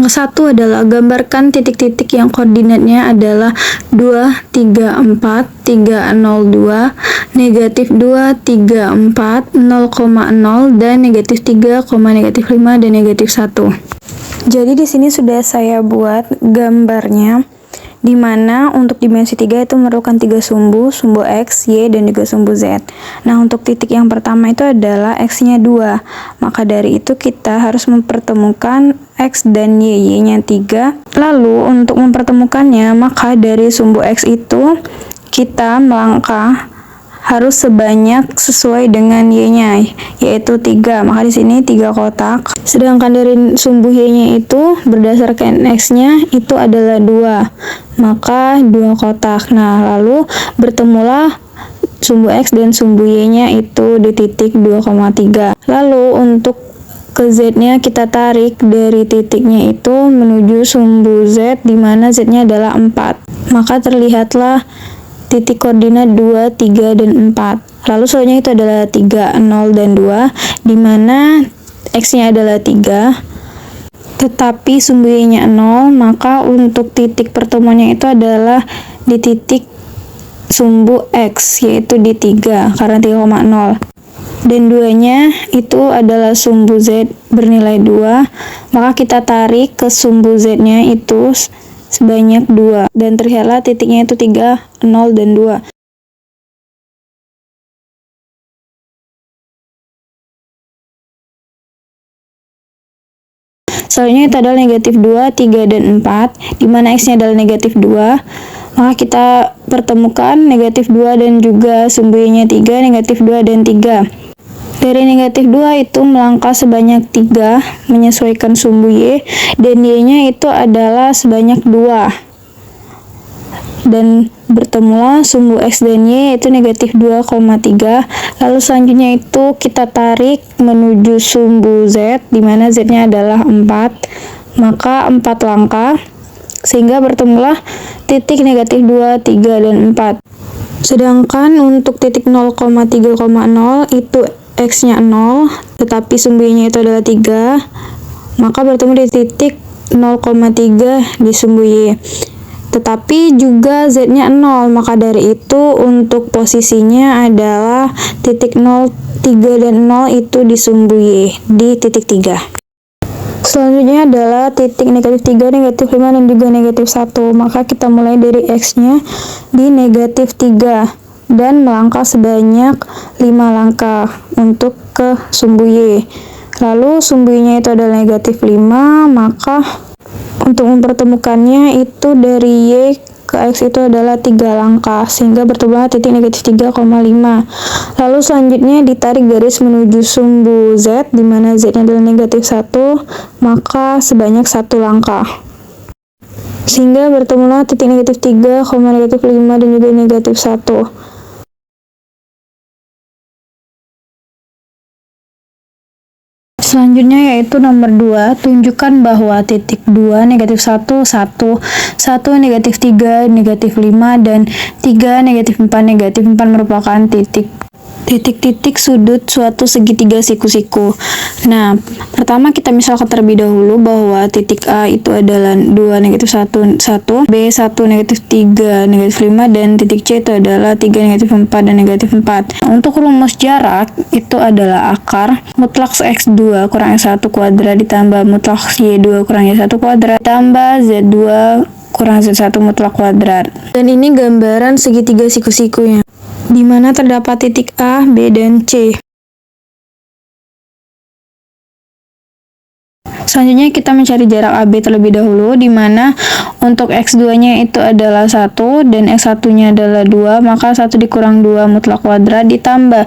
satu adalah gambarkan titik-titik yang koordinatnya adalah 2, 3, 4, 3, 0, 2, negatif 2, 3, 4, 0,0, dan negatif 3, negatif 5, dan negatif 1. Jadi di sini sudah saya buat gambarnya, di mana untuk dimensi 3 itu memerlukan 3 sumbu X, Y, dan juga sumbu Z. Nah, untuk titik yang pertama itu adalah X-nya 2. Maka dari itu kita harus mempertemukan X dan Y-nya 3. Lalu untuk mempertemukannya, maka dari sumbu X itu kita melangkah harus sebanyak sesuai dengan Y-nya, yaitu 3. Maka di sini 3 kotak. Sedangkan dari sumbu Y-nya itu berdasarkan X-nya itu adalah 2. Maka 2 kotak. Nah, lalu bertemulah sumbu X dan sumbu Y-nya itu di titik 2,3. Lalu untuk ke Z-nya kita tarik dari titiknya itu menuju sumbu Z, di mana Z-nya adalah 4. Maka terlihatlah titik koordinat 2, 3, dan 4. Lalu selanjutnya itu adalah 3, 0, dan 2, di mana X-nya adalah 3, tetapi sumbu Y-nya 0, maka untuk titik pertemuannya itu adalah di titik sumbu X, yaitu di 3, karena 3,0. Dan 2-nya itu adalah sumbu Z bernilai 2, maka kita tarik ke sumbu Z-nya itu sebanyak 2, dan terlihatlah titiknya itu 3, 0, dan 2. Selanjutnya itu adalah negatif 2, 3, dan 4, di mana X-nya adalah negatif 2. Maka kita pertemukan negatif 2 dan juga sumbu Y-nya 3, negatif 2 dan 3. Dari negatif 2 itu melangkah sebanyak 3, menyesuaikan sumbu Y, dan Y-nya itu adalah sebanyak 2. Dan bertemulah sumbu X dan Y, yaitu negatif 2,3. Lalu selanjutnya itu kita tarik menuju sumbu Z, di mana Z-nya adalah 4. Maka 4 langkah, sehingga bertemulah titik negatif 2, 3, dan 4. Sedangkan untuk titik 0,3,0 itu X-nya 0, tetapi sumbu Y-nya itu adalah 3, maka bertemu di titik 0,3 di sumbu Y. Tetapi juga Z-nya 0, maka dari itu untuk posisinya adalah titik 0, 3, dan 0 itu di sumbu Y, di titik 3. Selanjutnya adalah titik negatif 3, negatif 5, dan juga negatif 1. Maka kita mulai dari X-nya di negatif 3. Dan melangkah sebanyak 5 langkah untuk ke sumbu Y. Lalu sumbu Y-nya itu adalah negatif 5, maka untuk mempertemukannya itu dari Y ke X itu adalah 3 langkah, sehingga bertemu titik negatif 3,5. Lalu selanjutnya ditarik garis menuju sumbu Z, di mana Z-nya adalah negatif 1, maka sebanyak 1 langkah. Sehingga bertemulah titik negatif 3, negatif 5, dan juga negatif 1. Selanjutnya yaitu nomor 2, tunjukkan bahwa titik 2, negatif 1, 1, 1, negatif 3, negatif 5, dan 3, negatif 4, negatif 4 merupakan titik-titik sudut suatu segitiga siku-siku. Nah, pertama kita misalkan terlebih dahulu bahwa titik A itu adalah 2, negatif 1, 1, B 1, negatif 3, negatif 5, dan titik C itu adalah 3, negatif 4, dan negatif 4. Untuk rumus jarak itu adalah akar mutlak X2 kurang X1 kuadrat ditambah mutlak Y2 kurang Y1 kuadrat ditambah Z2 kurang Z1 mutlak kuadrat. Dan ini gambaran segitiga siku-sikunya, di mana terdapat titik A, B, dan C. Selanjutnya kita mencari jarak AB terlebih dahulu, di mana untuk X2-nya itu adalah 1 dan X1-nya adalah 2, maka 1 dikurang 2 mutlak kuadrat ditambah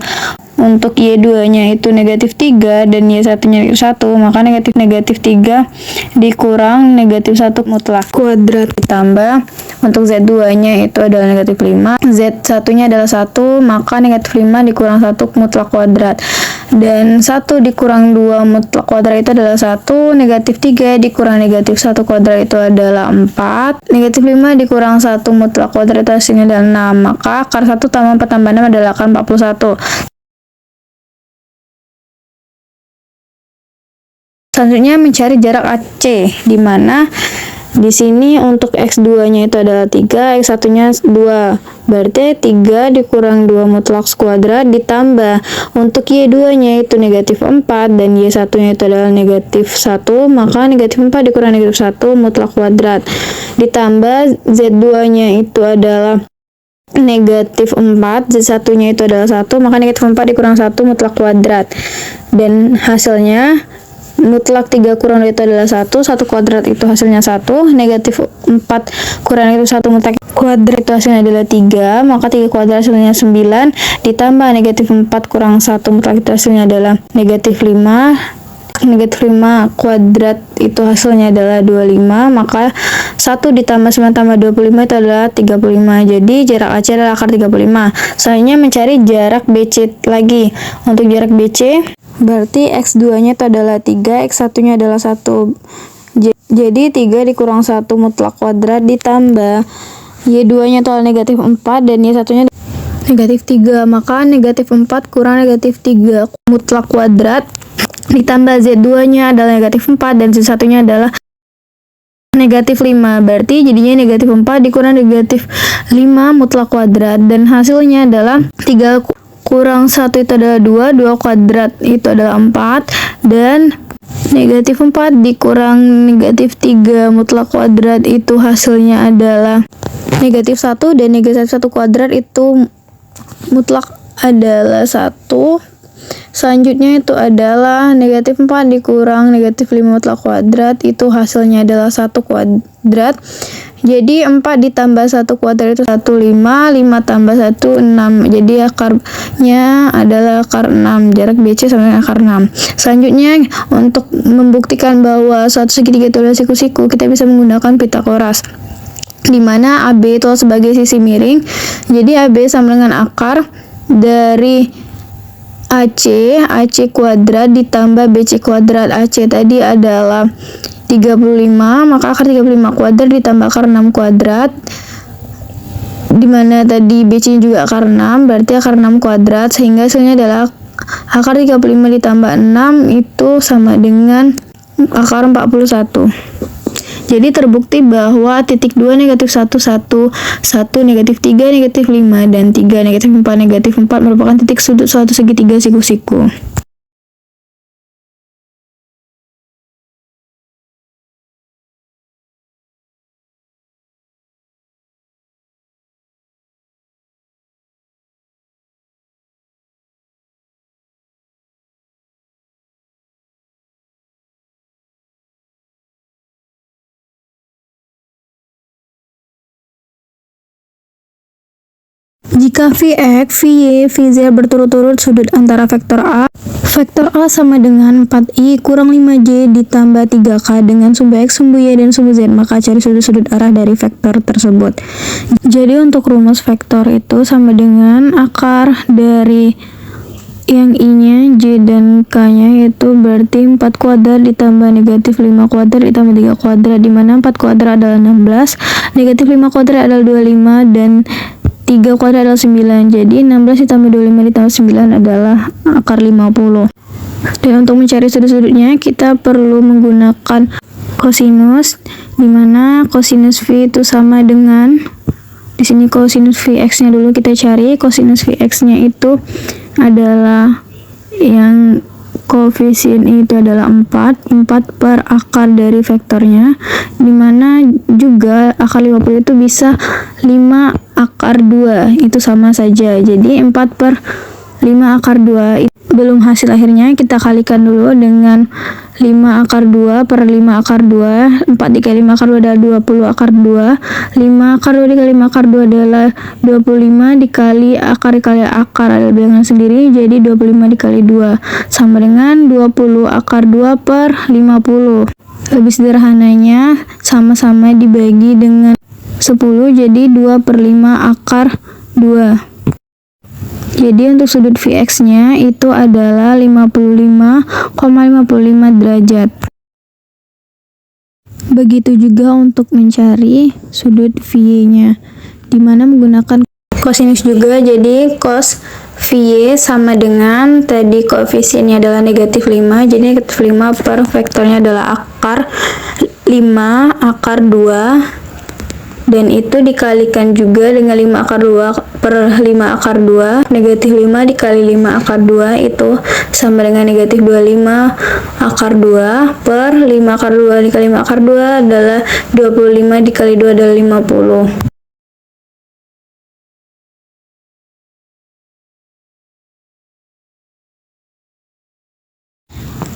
untuk Y2-nya itu negatif 3 dan Y1-nya negatif 1, maka negatif 3 dikurang negatif 1 mutlak kuadrat ditambah untuk Z2-nya itu adalah negatif 5, Z1-nya adalah 1, maka negatif 5 dikurang 1 mutlak kuadrat. Dan 1 dikurang 2 mutlak kuadrat itu adalah 1, negatif 3 dikurang negatif 1 kuadrat itu adalah 4, negatif 5 dikurang 1 mutlak kuadrat itu hasilnya adalah 6, maka akar 1 tambah 4 tambah 6 adalah akar 41. Selanjutnya mencari jarak AC, di mana di sini untuk X2-nya itu adalah 3, X1-nya 2. Berarti 3 dikurang 2 mutlak kuadrat ditambah untuk Y2-nya itu negatif 4 dan Y1-nya itu adalah negatif 1, maka negatif 4 dikurang negatif 1 mutlak kuadrat ditambah Z2-nya itu adalah negatif 4, Z1-nya itu adalah 1, maka negatif 4 dikurang 1 mutlak kuadrat, dan hasilnya mutlak 3 kurang itu adalah 1 kuadrat itu hasilnya 1, negatif 4 kurang itu 1 mutlak kuadrat itu hasilnya adalah 3, maka 3 kuadrat hasilnya 9, ditambah negatif 4 kurang 1 mutlak itu hasilnya adalah negatif 5, negatif 5 kuadrat itu hasilnya adalah 25, maka 1 ditambah 9 tambah 25 itu adalah 35. Jadi jarak AC adalah akar 35. Selanjutnya mencari jarak BC lagi. Untuk jarak BC berarti X2-nya itu adalah 3, X1-nya adalah 1. Jadi 3 dikurang 1 mutlak kuadrat ditambah Y2-nya itu adalah negatif 4 dan Y1-nya negatif 3. Maka negatif 4 kurang negatif 3 mutlak kuadrat ditambah Z2-nya adalah negatif 4 dan Z1-nya adalah negatif 5. Berarti jadinya negatif 4 dikurang negatif 5 mutlak kuadrat, dan hasilnya adalah 3 kurang 1 itu adalah 2, 2 kuadrat itu adalah 4, dan negatif 4 dikurang negatif 3 mutlak kuadrat itu hasilnya adalah negatif 1, dan negatif 1 kuadrat itu mutlak adalah 1. Selanjutnya itu adalah negatif 4 dikurang negatif 5 mutlak kuadrat itu hasilnya adalah 1 kuadrat. Jadi 4 ditambah 1 kuadrat itu 1, 5, 5 tambah 1, 6. Jadi akarnya adalah akar 6. Jarak BC sama dengan akar 6. Selanjutnya untuk membuktikan bahwa suatu segitiga itu adalah siku-siku, kita bisa menggunakan Pitagoras, di mana AB itu sebagai sisi miring. Jadi AB sama dengan akar dari AC kuadrat ditambah BC kuadrat. AC tadi adalah 35, maka akar 35 kuadrat ditambah akar 6 kuadrat, dimana tadi BC juga akar 6, berarti akar 6 kuadrat, sehingga hasilnya adalah akar 35 ditambah 6 itu sama dengan akar 41. Jadi terbukti bahwa titik 2 negatif 1, 1, 1 negatif 3 negatif 5, dan 3 negatif 4 negatif 4 merupakan titik sudut suatu segitiga siku-siku. Jika Vx, Vy, Vz berturut-turut sudut antara vektor A sama dengan 4i kurang 5j ditambah 3k dengan sumbu X, sumbu Y, dan sumbu Z, maka cari sudut-sudut arah dari vektor tersebut. Jadi untuk rumus vektor itu sama dengan akar dari yang I-nya, J, dan K-nya, yaitu berarti 4 kuadrat ditambah negatif 5 kuadrat ditambah 3 kuadrat, dimana 4 kuadrat adalah 16, negatif 5 kuadrat adalah 25, dan 3 kuadrat adalah 9. Jadi 16 ditambah 25 ditambah 9 adalah akar 50. Dan untuk mencari sudut-sudutnya kita perlu menggunakan kosinus, dimana kosinus V itu sama dengan, di sini kosinus Vx-nya dulu kita cari. Kosinus Vx-nya itu adalah yang koefisien itu adalah 4 per akar dari vektornya, dimana juga akar 50 itu bisa 5 akar 2, itu sama saja. Jadi 4 per 5 akar 2. Belum hasil akhirnya, kita kalikan dulu dengan 5 akar 2 per 5 akar 2. 4 dikali 5 akar 2 adalah 20 akar 2. 5 akar 2 dikali 5 akar 2 adalah 25, dikali akar adalah bilangan sendiri, jadi 25 dikali 2 sama dengan 20 akar 2 per 50. Lebih sederhananya sama-sama dibagi dengan 10, jadi 2 per 5 akar 2. Jadi untuk sudut Vx-nya itu adalah 55,55 derajat. Begitu juga untuk mencari sudut Vy-nya, dimana menggunakan kosinus juga. Jadi cos VY sama dengan tadi koefisiennya adalah negatif 5, jadi negatif 5 per vektornya adalah akar 5 akar 2, dan itu dikalikan juga dengan 5 akar 2 per 5 akar 2, negatif 5 dikali 5 akar 2 itu sama dengan negatif 25 akar 2 per 5 akar 2 dikali 5 akar 2 adalah 25 dikali 2 adalah 50.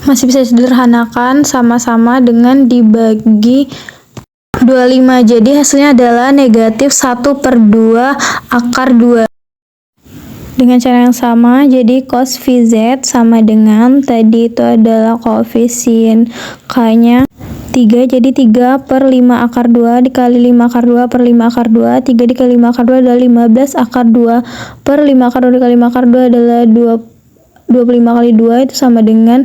Masih bisa sederhanakan sama-sama dengan dibagi 25, jadi hasilnya adalah negatif 1 per 2 akar 2. Dengan cara yang sama, jadi cos VZ sama dengan tadi itu adalah koefisien K-nya 3, jadi 3 per 5 akar 2 dikali 5 akar 2 per 5 akar 2, 3 dikali 5 akar 2 adalah 15 akar 2 per 5 akar 2 dikali 5 akar 2 adalah 25 kali 2 itu sama dengan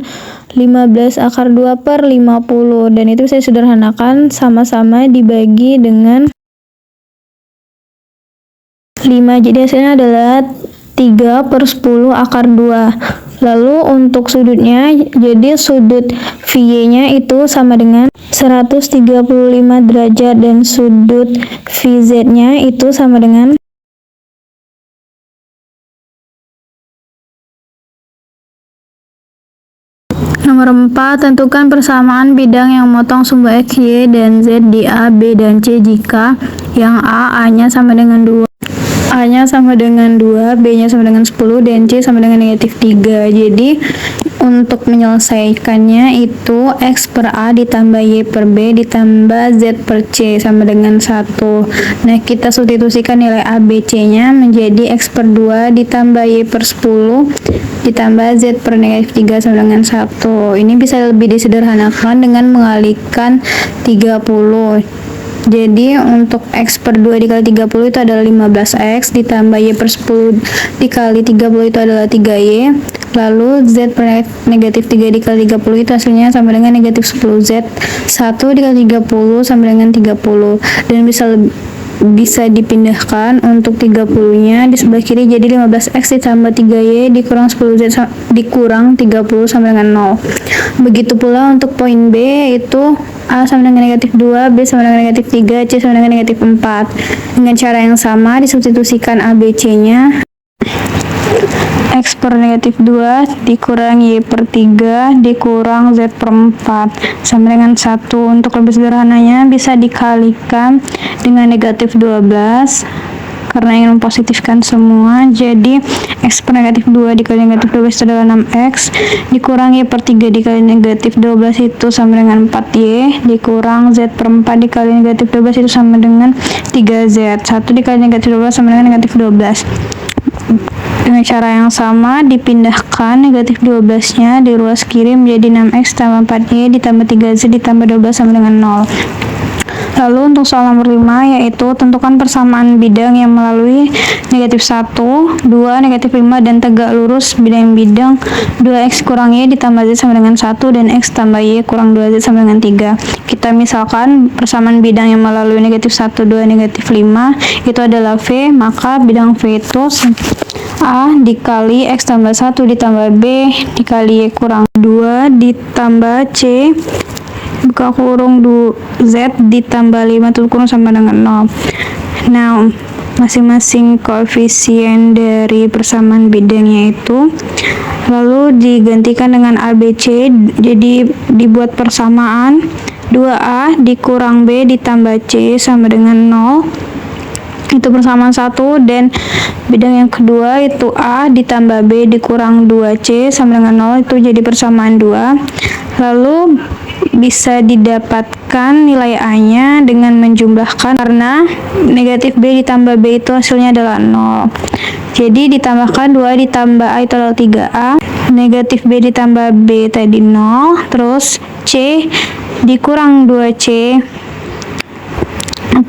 15 akar 2 per 50, dan itu saya sederhanakan sama-sama dibagi dengan 5, jadi hasilnya adalah 3 per 10 akar 2. Lalu untuk sudutnya, jadi sudut VY-nya itu sama dengan 135 derajat dan sudut VZ-nya itu sama dengan nomor 4, tentukan persamaan bidang yang memotong sumbu X, Y, dan Z di A, B, dan C jika yang A-nya sama dengan 2, A-nya sama dengan 2, B-nya sama dengan 10, dan C sama dengan negatif 3. Jadi untuk menyelesaikannya itu X per A ditambah Y per B ditambah Z per C sama dengan 1. Nah, kita substitusikan nilai A, B, C-nya menjadi X per 2 ditambah Y per 10 ditambah Z per negatif 3 sama dengan 1. Ini bisa lebih disederhanakan dengan mengalihkan 30. Jadi untuk X per 2 dikali 30 itu adalah 15X ditambah Y per 10 dikali 30 itu adalah 3Y, lalu Z per negatif 3 dikali 30 itu hasilnya sama dengan negatif 10Z. 1 dikali 30 sama dengan 30, dan bisa dipindahkan untuk 30-nya di sebelah kiri, jadi 15X ditambah 3Y dikurang 10Z dikurang 30 sama dengan 0. Begitu pula untuk poin B, yaitu A sama dengan negatif 2, B sama dengan negatif 3, C sama dengan negatif 4. Dengan cara yang sama disubstitusikan A, B, C-nya. X per negatif 2 dikurang Y per 3 dikurang Z per 4 sama dengan 1. Untuk lebih sederhananya bisa dikalikan dengan negatif 12 karena ingin mempositifkan semua. Jadi X per negatif 2 dikali negatif 12 itu adalah 6X dikurang Y per 3 dikali negatif 12 itu sama dengan 4Y dikurang Z per 4 dikali negatif 12 itu sama dengan 3Z. 1 dikali negatif 12 sama dengan negatif 12. Dengan cara yang sama dipindahkan negatif 12-nya di ruas kiri menjadi 6X tambah 4Y ditambah 3Z ditambah 12 sama dengan 0. Lalu untuk soal nomor 5, yaitu tentukan persamaan bidang yang melalui negatif 1, 2, negatif 5, dan tegak lurus bidang-bidang 2X kurang Y ditambah Z sama dengan 1 dan X tambah Y kurang 2Z sama dengan 3. Kita misalkan persamaan bidang yang melalui negatif 1, 2, negatif 5 itu adalah V, maka bidang V itu A dikali X tambah 1 ditambah B dikali Y kurang 2 ditambah C buka kurung Z ditambah 5 tutup kurung sama dengan 0. Nah, masing-masing koefisien dari persamaan bidangnya itu lalu digantikan dengan ABC, jadi dibuat persamaan 2A dikurang B ditambah C sama dengan 0, itu persamaan 1, dan bidang yang kedua itu A ditambah B dikurang 2C sama dengan 0, itu jadi persamaan 2. Lalu bisa didapatkan nilai A-nya dengan menjumlahkan, karena negatif B ditambah B itu hasilnya adalah 0. Jadi ditambahkan 2 ditambah A itu adalah 3A, negatif B ditambah B tadi 0, terus C dikurang 2C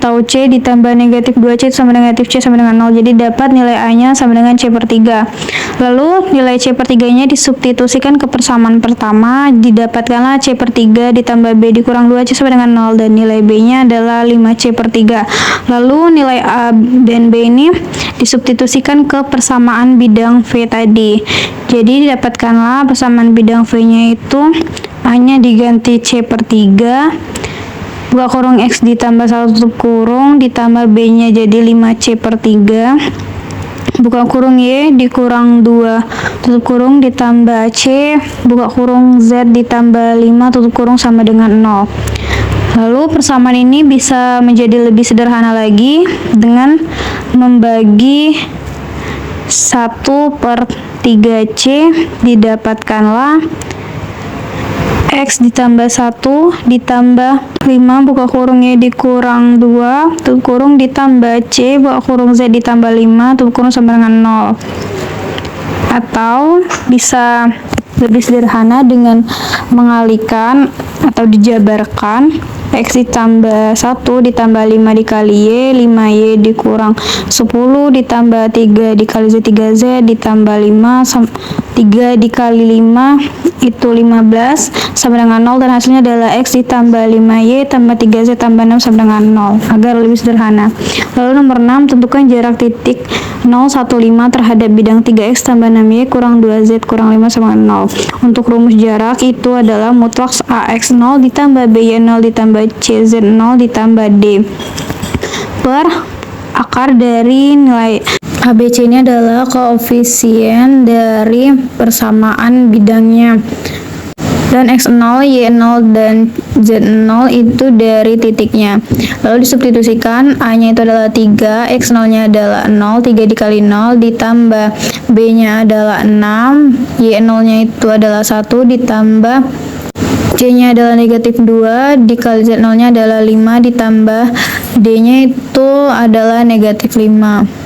atau C ditambah negatif 2C sama dengan negatif C sama dengan 0. Jadi dapat nilai A-nya sama dengan C per 3. Lalu nilai C per 3-nya disubstitusikan ke persamaan pertama, didapatkanlah C per 3 ditambah B dikurang 2C sama dengan 0, dan nilai B-nya adalah 5C per 3. Lalu nilai A dan B ini disubstitusikan ke persamaan bidang V tadi. Jadi didapatkanlah persamaan bidang V-nya itu A-nya diganti C per 3, buka kurung X ditambah 1 tutup kurung, ditambah B-nya jadi 5C per 3, buka kurung Y dikurang 2 tutup kurung, ditambah C, buka kurung Z ditambah 5 tutup kurung sama dengan 0. Lalu persamaan ini bisa menjadi lebih sederhana lagi dengan membagi 1 per 3C, didapatkanlah X ditambah 1 ditambah 5 buka kurungnya dikurang 2 tutup kurung, ditambah C buka kurung Z ditambah 5 tutup kurung sama dengan 0. Atau bisa lebih sederhana dengan mengalihkan atau dijabarkan X ditambah 1 ditambah 5 dikali Y, 5Y dikurang 10 ditambah 3 dikali Z, 3Z ditambah 5, 3 dikali 5 itu 15 sama dengan 0, dan hasilnya adalah X ditambah 5Y tambah 3Z tambah 6 sama dengan 0, agar lebih sederhana. Lalu nomor 6, tentukan jarak titik 0, 1, 5 terhadap bidang 3X tambah 6Y kurang 2Z kurang 5 sama dengan 0. Untuk rumus jarak itu adalah mutlak AX 0 ditambah BY 0 ditambah CZ 0 ditambah D per akar dari nilai ABC. Ini adalah koefisien dari persamaan bidangnya, dan X0, Y0, dan Z0 itu dari titiknya. Lalu disubstitusikan, A-nya itu adalah 3, X0-nya adalah 0, 3 dikali 0, ditambah B-nya adalah 6, Y0-nya itu adalah 1, ditambah C-nya adalah negatif 2, dikali Z0-nya adalah 5, ditambah D-nya itu adalah negatif 5.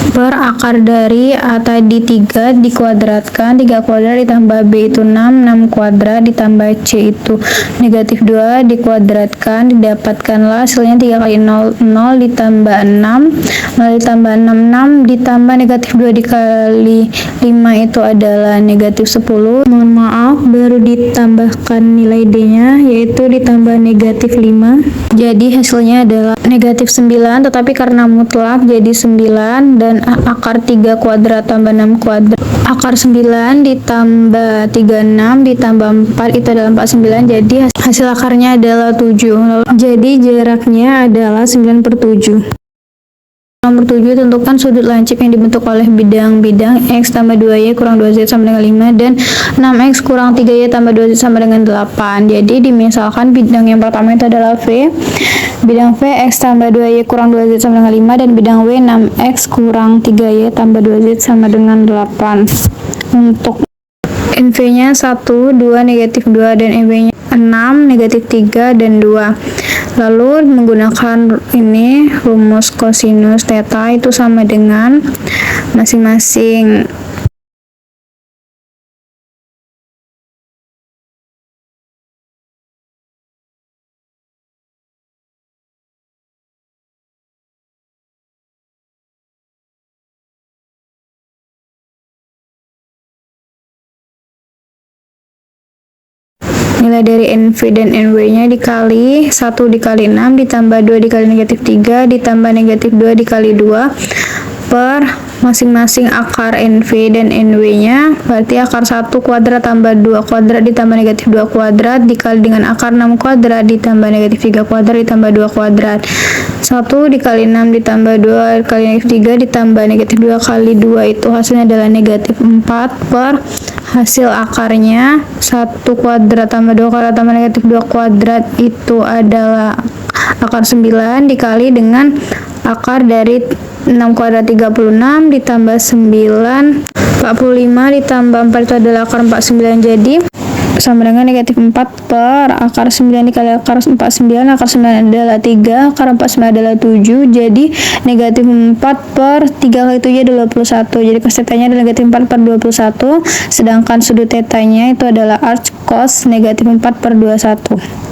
Per akar dari A tadi 3 dikuadratkan, 3 kuadrat ditambah B itu 6, 6 kuadrat ditambah C itu negatif 2 dikuadratkan, didapatkanlah hasilnya 3 kali 0, 0 ditambah 6, 0 ditambah 6, 6 ditambah negatif 2 dikali 5 itu adalah negatif 10. Mohon maaf, baru ditambahkan nilai D-nya, yaitu ditambah negatif 5. Jadi hasilnya adalah negatif 9, tetapi karena mutlak jadi 9, dan akar 3 kuadrat tambah 6 kuadrat, akar 9 ditambah 36 ditambah 4 itu adalah 49, jadi hasil akarnya adalah 7. Jadi jaraknya adalah 9 per 7. Nomor 7, tentukan sudut lancip yang dibentuk oleh bidang-bidang X tambah 2Y kurang 2Z sama dengan 5 dan 6X kurang 3Y tambah 2Z sama dengan 8. Jadi dimisalkan bidang yang pertama itu adalah V. Bidang V X tambah 2Y kurang 2Z sama dengan 5, dan bidang W 6X kurang 3Y tambah 2Z sama dengan 8. Untuk NV-nya 1, 2, negatif 2, dan NV-nya 6, negatif 3, dan 2. Lalu menggunakan ini rumus kosinus theta itu sama dengan masing-masing nilai dari NV dan NW-nya dikali 1 dikali 6 ditambah 2 dikali negatif 3 ditambah negatif 2 dikali 2 per masing-masing akar NV dan NW-nya, berarti akar 1 kuadrat tambah 2 kuadrat ditambah negatif 2 kuadrat dikali dengan akar 6 kuadrat ditambah negatif 3 kuadrat ditambah 2 kuadrat. 1 dikali 6 ditambah 2 kali negatif 3 ditambah negatif 2 kali 2 itu hasilnya adalah negatif 4 per hasil akarnya 1 kuadrat tambah 2 kuadrat tambah negatif 2 kuadrat itu adalah akar 9 dikali dengan akar dari 6 kuadrat 36 ditambah 9 45 ditambah 4 itu adalah akar 49, jadi sama dengan negatif 4 per akar 9 dikali akar 49, akar 9 adalah 3, akar 49 adalah 7, jadi negatif 4 per 3 kali 7 adalah 21, jadi cos tetanya adalah negatif 4 per 21, sedangkan sudut tetanya itu adalah arc cos negatif 4 per 21.